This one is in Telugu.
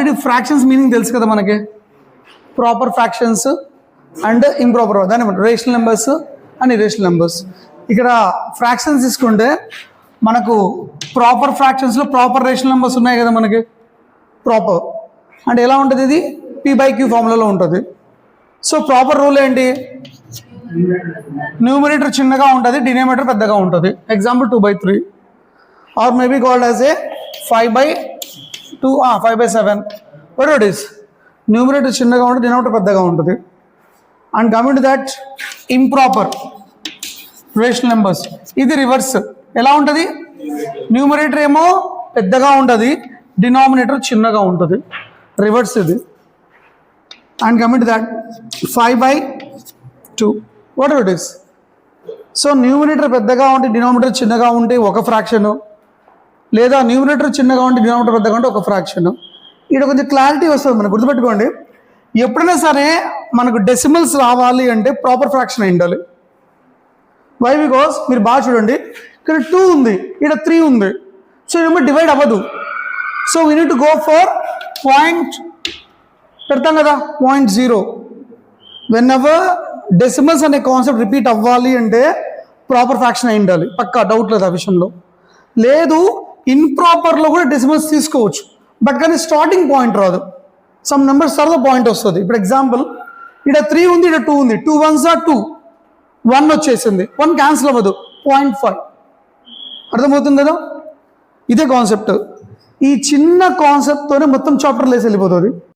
ఆల్రెడీ ఫ్రాక్షన్స్ మీనింగ్ తెలుసు కదా మనకి, ప్రాపర్ ఫ్రాక్షన్స్ అండ్ ఇంప్రాపర్, దాని rational numbers and irrational numbers. ఇక్కడ ఫ్రాక్షన్స్ తీసుకుంటే మనకు ప్రాపర్ ఫ్రాక్షన్స్లో ప్రాపర్ రేషనల్ నెంబర్స్ ఉన్నాయి కదా మనకి, ప్రాపర్ అంటే ఎలా ఉంటుంది, ఇది P/Q ఫార్ములాలో ఉంటుంది. సో ప్రాపర్ రూల్ ఏంటి, న్యూమరేటర్ చిన్నగా ఉంటుంది, డినామినేటర్ పెద్దగా ఉంటుంది. Example 2/3 or maybe called as a 5/2 5/7 what it is. Numerator చిన్నగా ఉంటుంది, డినామినేటర్ పెద్దగా ఉంటుంది. And coming to that improper rational numbers, ఇది రివర్స్. ఎలా ఉంటుంది, న్యూమరేటర్ ఏమో పెద్దగా ఉంటుంది, డినామినేటర్ చిన్నగా ఉంటుంది, రివర్స్ ఇది. And coming to that 5/2 what it is. So numerator పెద్దగా ఉంటే డినామినేటర్ చిన్నగా ఉంటే ఒక ఫ్రాక్షను, లేదా న్యూమరేటర్ చిన్నగా ఉంటే డినామినేటర్ పెద్దగా ఉంటే ఒక ఫ్రాక్షను. ఇక్కడ కొంచెం క్లారిటీ వస్తుంది మనకు, గుర్తుపెట్టుకోండి. ఎప్పుడైనా సరే మనకు డెసిమల్స్ రావాలి అంటే ప్రాపర్ ఫ్రాక్షన్ అయి ఉండాలి. వై, బికాస్ మీరు బాగా చూడండి, ఇక్కడ 2 ఉంది, ఇక్కడ 3 ఉంది. సో నెంబర్ డివైడ్ అవ్వదు. So we need to go for point పెడతాం కదా, 0.0. వెన్ ఎవర్ డెసిమల్స్ అనే కాన్సెప్ట్ రిపీట్ అవ్వాలి అంటే ప్రాపర్ ఫ్రాక్షన్ అయి ఉండాలి, పక్కా, డౌట్ లేదు ఆ విషయంలో. లేదు ఇంప్రాపర్లో కూడా డెసిమల్స్ తీసుకోవచ్చు, బట్ కానీ స్టార్టింగ్ పాయింట్ రాదు. సమ్ నెంబర్స్ తర్వాత పాయింట్ వస్తుంది. ఇప్పుడు ఎగ్జాంపుల్ ఇక్కడ 3 ఉంది, ఇక్కడ 2 ఉంది, 2 1s are 2, 1 వచ్చేసింది, 1 క్యాన్సిల్ అవ్వదు, 0.5. అర్థమవుతుంది కదా, ఇదే కాన్సెప్ట్. ఈ చిన్న కాన్సెప్ట్తోనే మొత్తం చాప్టర్ లేసి వెళ్ళిపోతుంది.